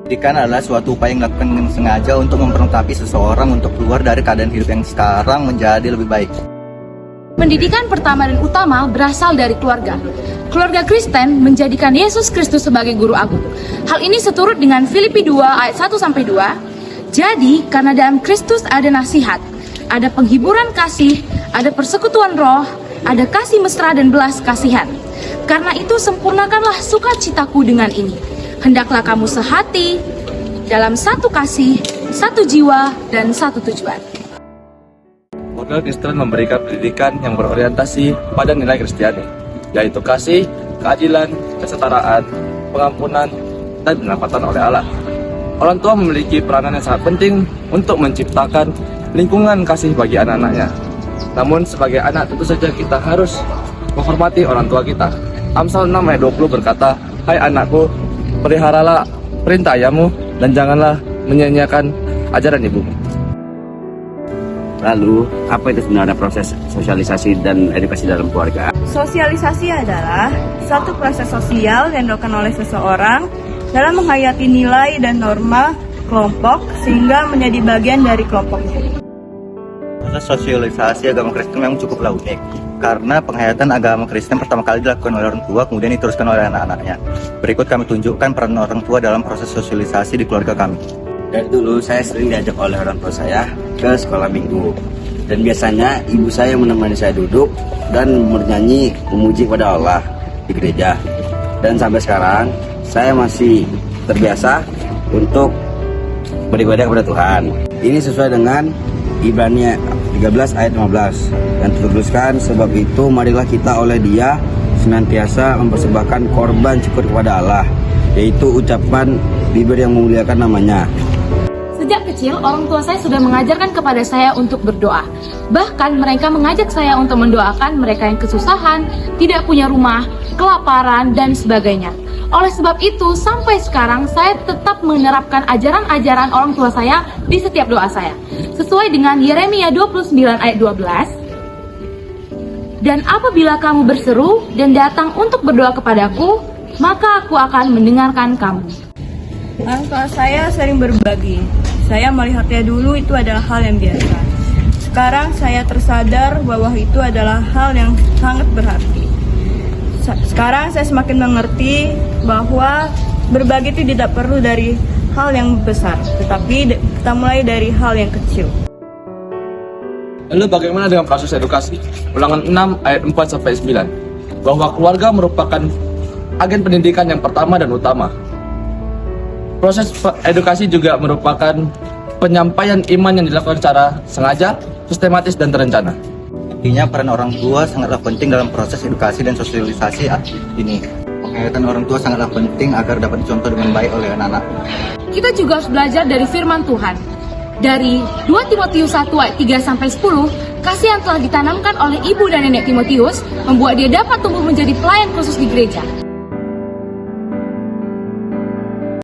Pendidikan adalah suatu upaya yang dilakukan dengan sengaja untuk memperlengkapi seseorang untuk keluar dari keadaan hidup yang sekarang menjadi lebih baik. Pendidikan pertama dan utama berasal dari keluarga. Keluarga Kristen menjadikan Yesus Kristus sebagai guru agung. Hal ini seturut dengan Filipi 2 ayat 1-2. Jadi, karena dalam Kristus ada nasihat, ada penghiburan kasih, ada persekutuan roh, ada kasih mesra dan belas kasihan. Karena itu sempurnakanlah sukacitaku dengan ini. Hendaklah kamu sehati, dalam satu kasih, satu jiwa, dan satu tujuan. Keluarga Kristen memberikan pendidikan yang berorientasi pada nilai Kristiani, yaitu kasih, keadilan, kesetaraan, pengampunan, dan penyelamatan oleh Allah. Orang tua memiliki peranan yang sangat penting untuk menciptakan lingkungan kasih bagi anak-anaknya. Namun sebagai anak tentu saja kita harus menghormati orang tua kita. Amsal 6 ayat 20 berkata, "Hai anakku, peliharalah perintah ayahmu dan janganlah menyia-nyiakan ajaran ibumu." Lalu, apa itu sebenarnya proses sosialisasi dan edukasi dalam keluarga? Sosialisasi adalah suatu proses sosial yang dilakukan oleh seseorang dalam menghayati nilai dan norma kelompok sehingga menjadi bagian dari kelompoknya. Proses sosialisasi agama Kristen memang cukuplah unik, karena penghayatan agama Kristen pertama kali dilakukan oleh orang tua, kemudian diteruskan oleh anak-anaknya. Berikut kami tunjukkan peran orang tua dalam proses sosialisasi di keluarga kami. Dari dulu saya sering diajak oleh orang tua saya ke sekolah minggu. Dan biasanya ibu saya menemani saya duduk dan bernyanyi memuji kepada Allah di gereja. Dan sampai sekarang saya masih terbiasa untuk beribadah kepada Tuhan. Ini sesuai dengan Ibrani 13 ayat 15 yang tertuliskan, sebab itu marilah kita oleh Dia senantiasa mempersembahkan korban syukur kepada Allah, yaitu ucapan bibir yang memuliakan namanya. Sejak kecil, orang tua saya sudah mengajarkan kepada saya untuk berdoa. Bahkan mereka mengajak saya untuk mendoakan mereka yang kesusahan, tidak punya rumah, kelaparan, dan sebagainya. Oleh sebab itu, sampai sekarang saya tetap menerapkan ajaran-ajaran orang tua saya di setiap doa saya. Sesuai dengan Yeremia 29 ayat 12. Dan apabila kamu berseru dan datang untuk berdoa kepadaku, maka aku akan mendengarkan kamu. Orang tua saya sering berbagi. Saya melihatnya dulu itu adalah hal yang biasa. Sekarang saya tersadar bahwa itu adalah hal yang sangat berarti. Sekarang saya semakin mengerti bahwa berbagi itu tidak perlu dari hal yang besar, tetapi kita mulai dari hal yang kecil. Lalu bagaimana dengan proses edukasi? Ulangan 6 ayat 4-9, bahwa keluarga merupakan agen pendidikan yang pertama dan utama. Proses edukasi juga merupakan penyampaian iman yang dilakukan secara sengaja, sistematis, dan terencana. Artinya peran orang tua sangatlah penting dalam proses edukasi dan sosialisasi ini. Penghayatan orang tua sangatlah penting agar dapat dicontoh dengan baik oleh anak-anak. Kita juga harus belajar dari firman Tuhan. Dari 2 Timotius 1 ayat 3-10, kasih yang telah ditanamkan oleh ibu dan nenek Timotius membuat dia dapat tumbuh menjadi pelayan khusus di gereja.